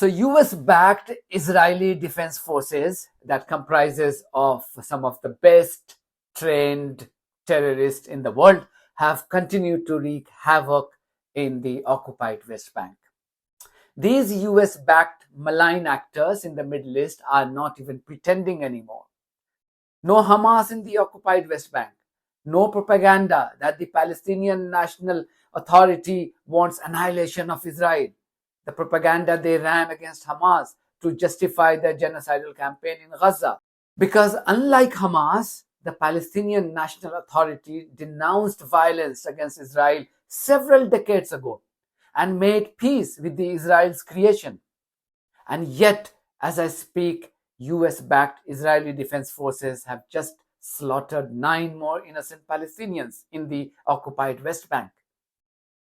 So US-backed Israeli Defense Forces that comprises of some of the best trained terrorists in the world have continued to wreak havoc in the occupied West Bank. These US-backed malign actors in the Middle East are not even pretending anymore. No Hamas in the occupied West Bank. No propaganda that the Palestinian National Authority wants annihilation of Israel. The propaganda they ran against Hamas to justify their genocidal campaign in Gaza. Because unlike Hamas, the Palestinian National Authority denounced violence against Israel several decades ago and made peace with the Israel's creation. And yet, as I speak, US-backed Israeli Defense Forces have just slaughtered 9 more innocent Palestinians in the occupied West Bank.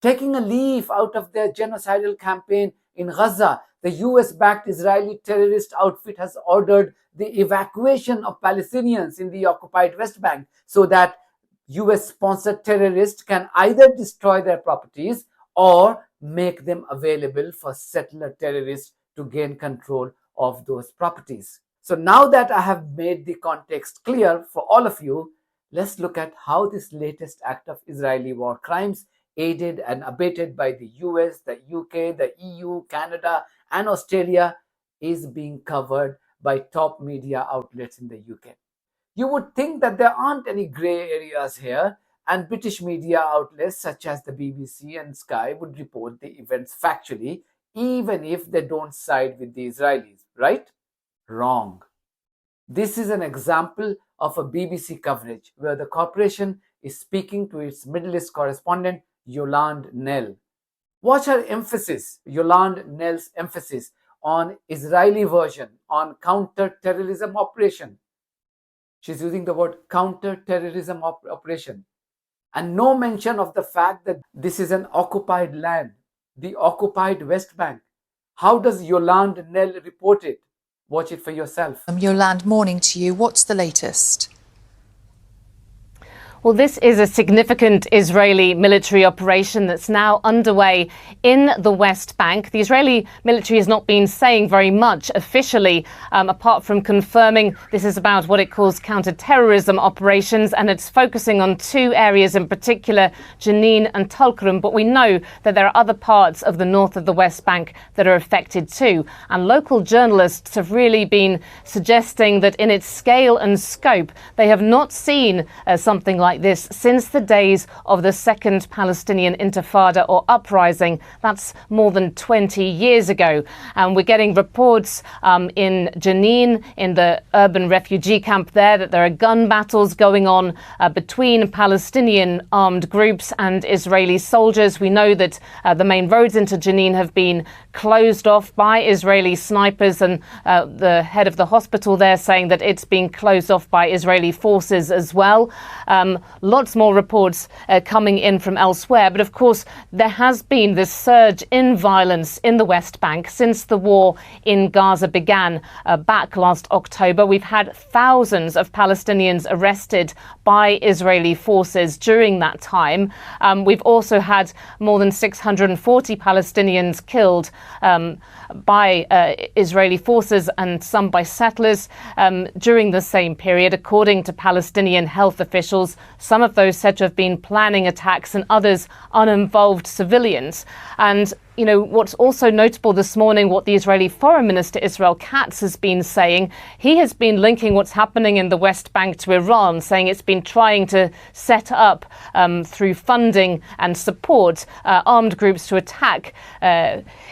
Taking a leaf out of their genocidal campaign in Gaza, the US-backed Israeli terrorist outfit has ordered the evacuation of Palestinians in the occupied West Bank so that US-sponsored terrorists can either destroy their properties or make them available for settler terrorists to gain control of those properties. So now that I have made the context clear for all of you, let's look at how this latest act of Israeli war crimes, aided and abetted by the US, the UK, the EU, Canada, and Australia, is being covered by top media outlets in the UK. You would think that there aren't any grey areas here, and British media outlets such as the BBC and Sky would report the events factually, even if they don't side with the Israelis, right? Wrong. This is an example of a BBC coverage where the corporation is speaking to its Middle East correspondent, Yolande Nell. Watch her emphasis, Yolande Nell's emphasis on Israeli version, on counter-terrorism operation. She's using the word counter-terrorism operation. And no mention of the fact that this is an occupied land, the occupied West Bank. How does Yolande Nell report it? Watch it for yourself. Yolande, morning to you. What's the latest? Well, this is a significant Israeli military operation that's now underway in the West Bank. The Israeli military has not been saying very much officially, apart from confirming this is about what it calls counter-terrorism operations, and it's focusing on 2 areas in particular, Jenin and Tulkarem. But we know that there are other parts of the north of the West Bank that are affected too. And local journalists have really been suggesting that in its scale and scope, they have not seen something like this since the days of the Second Palestinian Intifada or uprising. That's more than 20 years ago. And we're getting reports in Jenin, in the urban refugee camp there, that there are gun battles going on between Palestinian armed groups and Israeli soldiers. We know that the main roads into Jenin have been closed off by Israeli snipers, and the head of the hospital there saying that it's been closed off by Israeli forces as well. Lots more reports coming in from elsewhere. But of course, there has been this surge in violence in the West Bank since the war in Gaza began back last October. We've had thousands of Palestinians arrested by Israeli forces during that time. We've also had more than 640 Palestinians killed by Israeli forces and some by settlers during the same period, according to Palestinian health officials. Some of those said to have been planning attacks and others uninvolved civilians. And, you know, what's also notable this morning, what the Israeli Foreign Minister Israel Katz has been saying, he has been linking what's happening in the West Bank to Iran, saying it's been trying to set up through funding and support armed groups to attack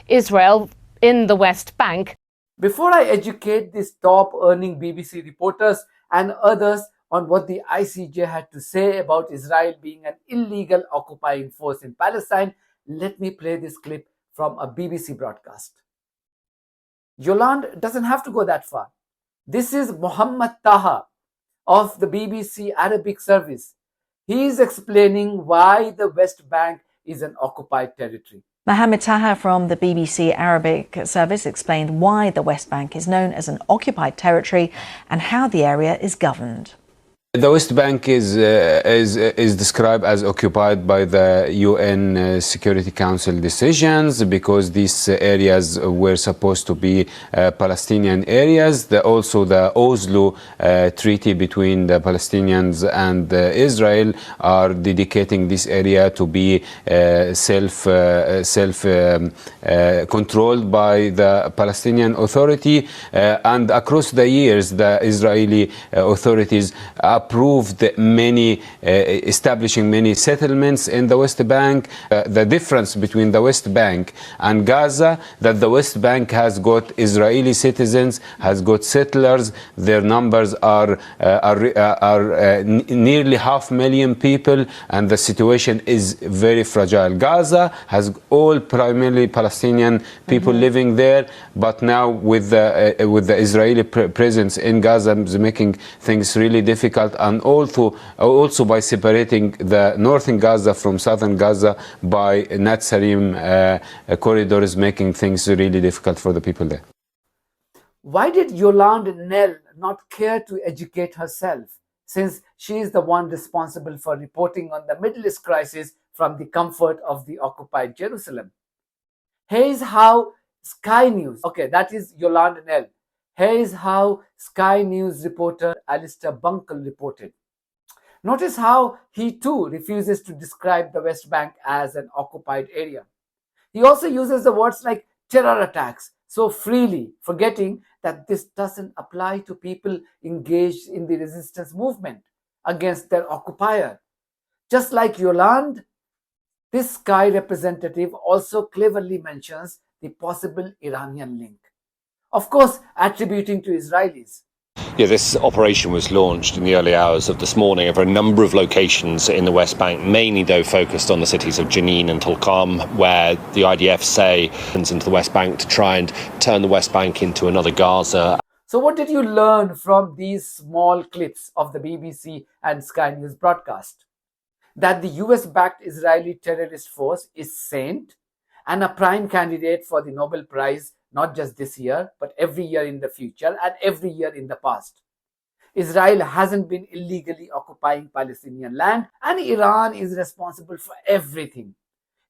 Israel in the West Bank. Before I educate these top-earning BBC reporters and others on what the ICJ had to say about Israel being an illegal occupying force in Palestine, let me play this clip from a BBC broadcast. Yolande doesn't have to go that far. This is Mohammed Taha of the BBC Arabic service. He is explaining why the West Bank is an occupied territory. Mohammed Taha from the BBC Arabic service explained why the West Bank is known as an occupied territory and how the area is governed. The West Bank is described as occupied by the UN Security Council decisions because these areas were supposed to be Palestinian areas. Also, the Oslo Treaty between the Palestinians and Israel are dedicating this area to be controlled by the Palestinian Authority. And across the years, the Israeli authorities approved establishing many settlements in the West Bank. The difference between the West Bank and Gaza, that the West Bank has got Israeli citizens, has got settlers. Their numbers are nearly 500,000 people, and the situation is very fragile. Gaza has all primarily Palestinian people living there, but now with the Israeli presence in Gaza is making things really difficult, and also by separating the northern Gaza from southern Gaza by Netzarim corridors, making things really difficult for the people there. Why did Yolande Nell not care to educate herself, since she is the one responsible for reporting on the Middle East crisis from the comfort of the occupied Jerusalem? Here is how Sky News, that is Yolande Nell. Here is how Sky News reporter Alistair Bunkle reported. Notice how he too refuses to describe the West Bank as an occupied area. He also uses the words like terror attacks so freely, forgetting that this doesn't apply to people engaged in the resistance movement against their occupier. Just like Yolande, this Sky representative also cleverly mentions the possible Iranian link, of course attributing to Israelis. Yeah, this operation was launched in the early hours of this morning over a number of locations in the West Bank, mainly though focused on the cities of Jenin and Tulkarm, where the IDF say into the West Bank to try and turn the West Bank into another Gaza. So what did you learn from these small clips of the BBC and Sky News broadcast? That the US-backed Israeli terrorist force is saint and a prime candidate for the Nobel Prize, not just this year, but every year in the future and every year in the past. Israel hasn't been illegally occupying Palestinian land, and Iran is responsible for everything.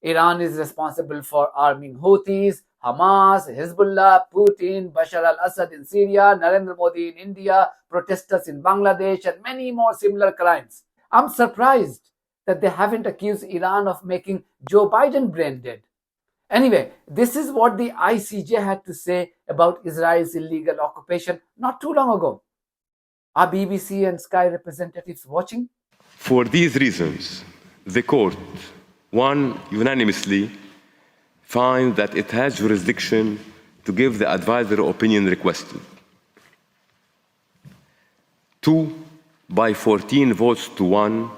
Iran is responsible for arming Houthis, Hamas, Hezbollah, Putin, Bashar al-Assad in Syria, Narendra Modi in India, protesters in Bangladesh, and many more similar crimes. I'm surprised that they haven't accused Iran of making Joe Biden brain dead. Anyway, this is what the ICJ had to say about Israel's illegal occupation not too long ago. Are BBC and Sky representatives watching? For these reasons, the court, one, unanimously finds that it has jurisdiction to give the advisory opinion requested. Two, by 14 votes to 1,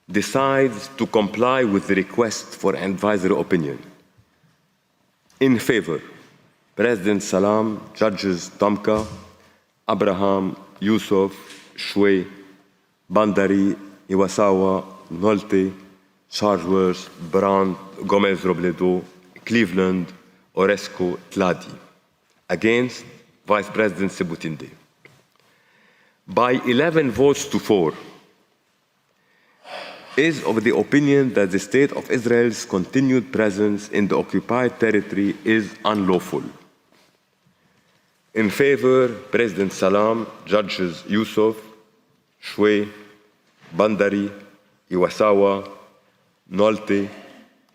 decides to comply with the request for advisory opinion. In favor, President Salam, Judges Tomka, Abraham, Yusuf, Shway, Bandari, Iwasawa, Nolte, Chargeworth, Brandt, Gomez Robledo, Cleveland, Oresco, Tladi. Against, Vice President Sebutinde. By 11 votes to 4, is of the opinion that the State of Israel's continued presence in the occupied territory is unlawful. In favor, President Salam, Judges Yusuf, Shway, Bandari, Iwasawa, Nolte,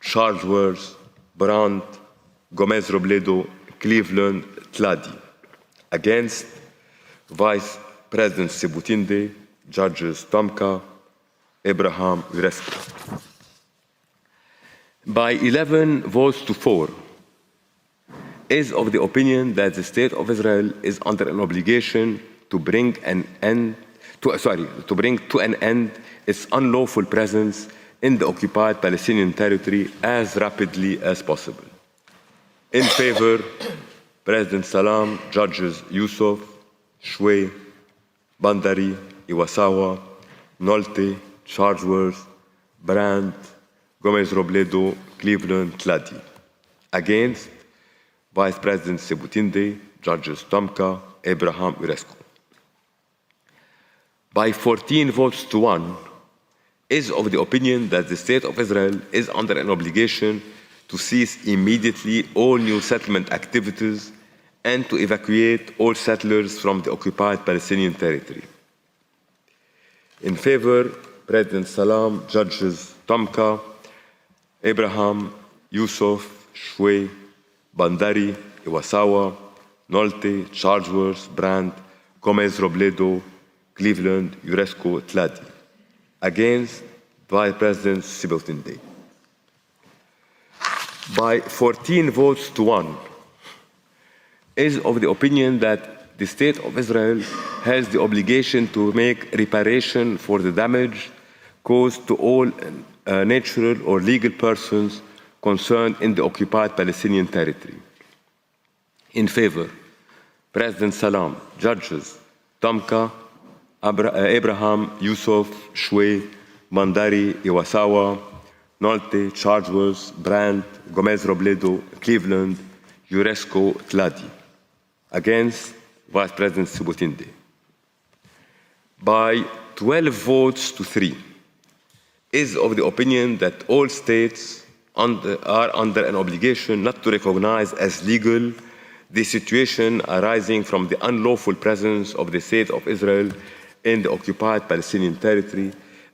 Chargeworth, Brandt, Gomez Robledo, Cleveland, Tladi. Against, Vice President Sebutinde, Judges Tomka, Abraham Uresco. By 11 votes to 4, is of the opinion that the State of Israel is under an obligation to bring to an end its unlawful presence in the occupied Palestinian territory as rapidly as possible. In favor, President Salam, Judges Yusuf, Shway, Bandari, Iwasawa, Nolte, Chargeworth, Brandt, Gomez Robledo, Cleveland, Tladi. Against, Vice President Sebutinde, Judges Tomka, Abraham Uresco. by 14 votes to 1, is of the opinion that the State of Israel is under an obligation to cease immediately all new settlement activities and to evacuate all settlers from the occupied Palestinian territory. In favor, President Salam, Judges Tomka, Abraham, Yusuf, Shway, Bandari, Iwasawa, Nolte, Chargeworth, Brandt, Gomez Robledo, Cleveland, Uresco, Tladi. Against, Vice President Sibeltinde. By 14 votes to 1, is of the opinion that the State of Israel has the obligation to make reparation for the damage caused to all natural or legal persons concerned in the occupied Palestinian territory. In favor, President Salam, Judges Tomka, Abraham, Yusuf, Shway, Mandari, Iwasawa, Nolte, Chargeworth, Brandt, Gomez Robledo, Cleveland, Uresco, Tladi. Against, Vice President Subotinde. By 12 votes to 3, is of the opinion that all states are under an obligation not to recognize as legal the situation arising from the unlawful presence of the State of Israel in the occupied Palestinian territory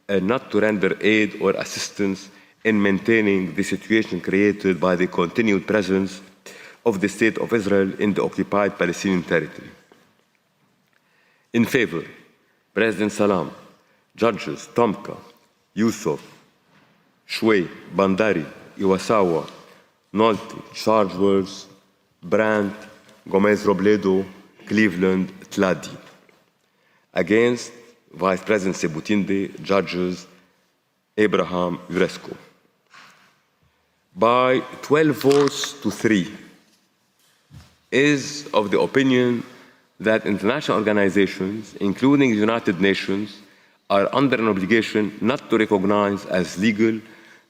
and not to render aid or assistance in maintaining the situation created by the continued presence of the State of Israel in the occupied Palestinian territory. In favor, President Salam, Judges Tomka, Yusuf, Shway, Bandari, Iwasawa, Nolte, Chargeworth, Brandt, Gomez Robledo, Cleveland, Tladi. Against, Vice President Sebutinde, Judges Abraham, Uresco. By 12 votes to 3, is of the opinion that international organizations, including the United Nations, are under an obligation not to recognize as legal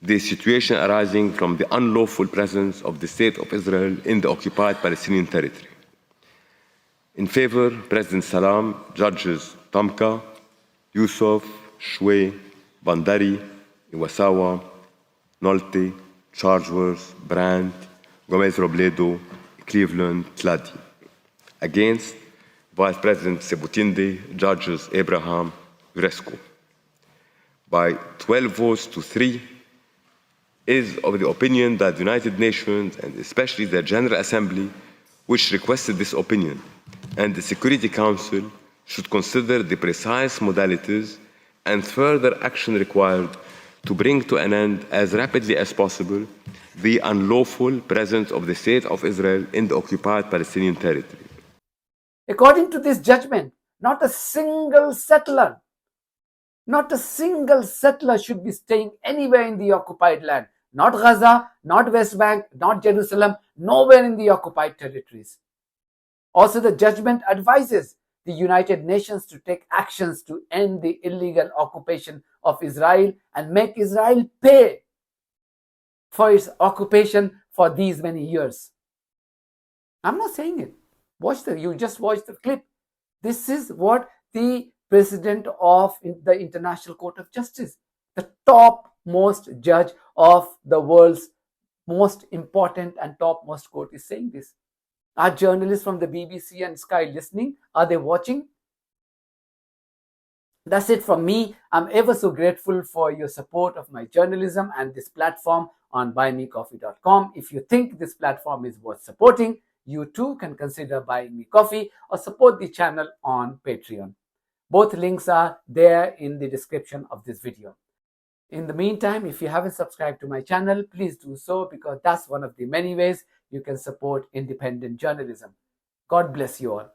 the situation arising from the unlawful presence of the State of Israel in the occupied Palestinian territory. In favor, President Salam, Judges Tomka, Yusuf, Shway, Bandari, Iwasawa, Nolte, Chargeworth, Brandt, Gomez Robledo, Cleveland, Tladi. Against, Vice President Sebutinde, Judges Abraham, Uresco. By 12 votes to 3, is of the opinion that the United Nations, and especially the General Assembly, which requested this opinion, and the Security Council should consider the precise modalities and further action required to bring to an end as rapidly as possible the unlawful presence of the State of Israel in the occupied Palestinian territory. According to this judgment, not a single settler should be staying anywhere in the occupied land. Not Gaza, not West Bank, not Jerusalem, nowhere in the occupied territories. Also, the judgment advises the United Nations to take actions to end the illegal occupation of Israel and make Israel pay for its occupation for these many years. I'm not saying it. You just watch the clip. This is what the President of the International Court of Justice, the topmost judge of the world's most important and topmost court, is saying this. Are journalists from the BBC and Sky listening? Are they watching? That's it from me. I'm ever so grateful for your support of my journalism and this platform on buymecoffee.com. If you think this platform is worth supporting, you too can consider buying me coffee or support the channel on Patreon. Both links are there in the description of this video. In the meantime, if you haven't subscribed to my channel, please do so, because that's one of the many ways you can support independent journalism. God bless you all.